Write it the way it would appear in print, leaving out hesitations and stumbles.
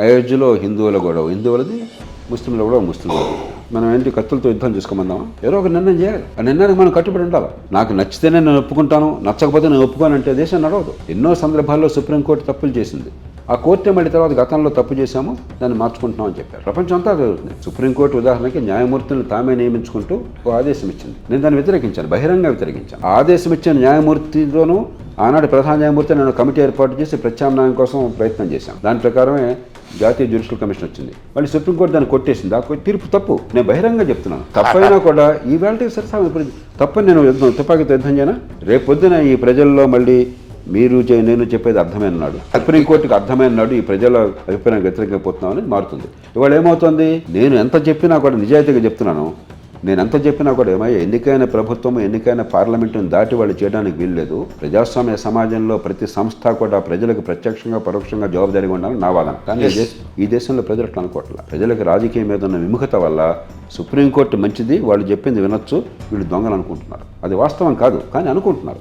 అయోధ్యలో హిందువుల గొడవ హిందువులది, ముస్లింల గొడవ ముస్లింలది. మనం ఏంటి కత్తులతో యుద్ధం చేసుకోమందామా? ఏదో ఒక నిర్ణయం చేయాలి. ఆ నిర్ణయానికి మనం కట్టుబడి ఉండాలి. నాకు నచ్చితేనే నేను ఒప్పుకుంటాను, నచ్చకపోతే నేను ఒప్పుకోను అంటే దేశం నడవదు. ఎన్నో సందర్భాల్లో సుప్రీంకోర్టు తప్పులు చేసింది. ఆ కోర్టే మళ్ళీ తర్వాత గతంలో తప్పు చేశాము, దాన్ని మార్చుకుంటున్నాం అని చెప్పారు. ప్రపంచం అంతా జరుగుతుంది. సుప్రీంకోర్టు ఉదాహరణకి న్యాయమూర్తులను తామే నియమించుకుంటూ ఓ ఆదేశం ఇచ్చింది. నేను దాన్ని వ్యతిరేకించాను, బహిరంగ వ్యతిరేకించాను. ఆ ఆదేశం ఇచ్చిన న్యాయమూర్తితోనూ ఆనాటి ప్రధాన న్యాయమూర్తి నేను కమిటీ ఏర్పాటు చేసి ప్రత్యామ్నాయం కోసం ప్రయత్నం చేశాను. దాని ప్రకారమే జాతీయ జ్యుడిషియల్ కమిషన్ వచ్చింది. మళ్ళీ సుప్రీంకోర్టు దాన్ని కొట్టేసింది. ఆ తీర్పు తప్పు. నేను బహిరంగ చెప్తున్నాను. తప్పైనా కూడా ఈ వేళకి సరిసా ఇప్పుడు తప్పని నేను తుపాకీతో యుద్ధం చేయనా? రేపొద్దున ఈ ప్రజల్లో మళ్ళీ మీరు నేను చెప్పేది అర్థమైన నాడు, సుప్రీంకోర్టుకి అర్థమైన నాడు ఈ ప్రజల అభిప్రాయం వ్యతిరేకపోతున్నామని మారుతుంది. ఇవాళ ఏమవుతుంది? నేను ఎంత చెప్పినా కూడా నిజాయితీగా చెప్తున్నాను. నేను ఎంత చెప్పినా కూడా ఏమయ్యా, ఎన్నికైన ప్రభుత్వం, ఎన్నికైన పార్లమెంటును దాటి వాళ్ళు చేయడానికి వీల్లేదు. ప్రజాస్వామ్య సమాజంలో ప్రతి సంస్థ కూడా ప్రజలకు ప్రత్యక్షంగా పరోక్షంగా జవాబుదారీగా ఉండాలని నా వాదన. కానీ ఈ దేశంలో ప్రజలు అట్లా అనుకోవట్లేదు. ప్రజలకు రాజకీయం మీద ఉన్న విముఖత వల్ల సుప్రీంకోర్టు మంచిది, వాళ్ళు చెప్పింది వినొచ్చు, వీళ్ళు దొంగలు అనుకుంటున్నారు. అది వాస్తవం కాదు, కానీ అనుకుంటున్నారు.